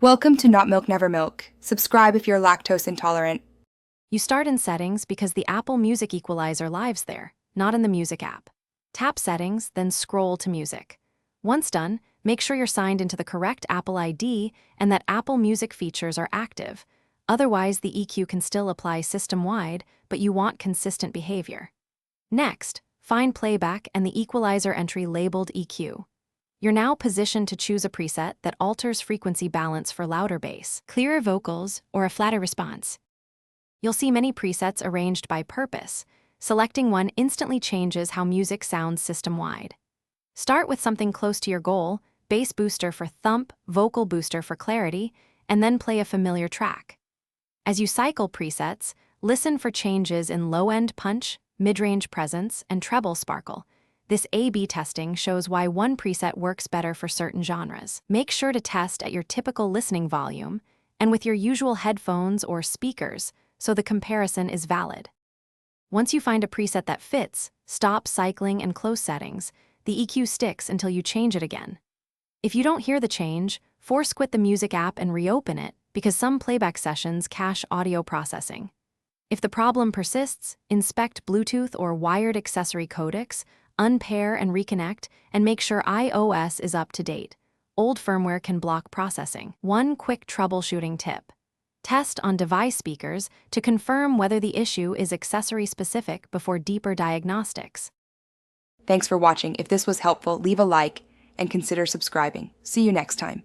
Welcome to Not Milk Never Milk. Subscribe if you're lactose intolerant. You start in Settings because the Apple Music Equalizer lives there, not in the Music app. Tap Settings, then scroll to Music. Once done, make sure you're signed into the correct Apple ID and that Apple Music features are active. Otherwise, the EQ can still apply system-wide, but you want consistent behavior. Next, find Playback and the Equalizer entry labeled EQ. You're now positioned to choose a preset that alters frequency balance for louder bass, clearer vocals, or a flatter response. You'll see many presets arranged by purpose. Selecting one instantly changes how music sounds system-wide. Start with something close to your goal, bass booster for thump, vocal booster for clarity, and then play a familiar track. As you cycle presets, listen for changes in low-end punch, mid-range presence, and treble sparkle. This A/B testing shows why one preset works better for certain genres. Make sure to test at your typical listening volume and with your usual headphones or speakers so the comparison is valid. Once you find a preset that fits, stop cycling and close settings. The EQ sticks until you change it again. If you don't hear the change, force quit the Music app and reopen it because some playback sessions cache audio processing. If the problem persists, inspect Bluetooth or wired accessory codecs, unpair and reconnect, and make sure iOS is up to date. Old firmware can block processing. One quick troubleshooting tip. Test on device speakers to confirm whether the issue is accessory-specific before deeper diagnostics. Thanks for watching. If this was helpful, leave a like and consider subscribing. See you next time.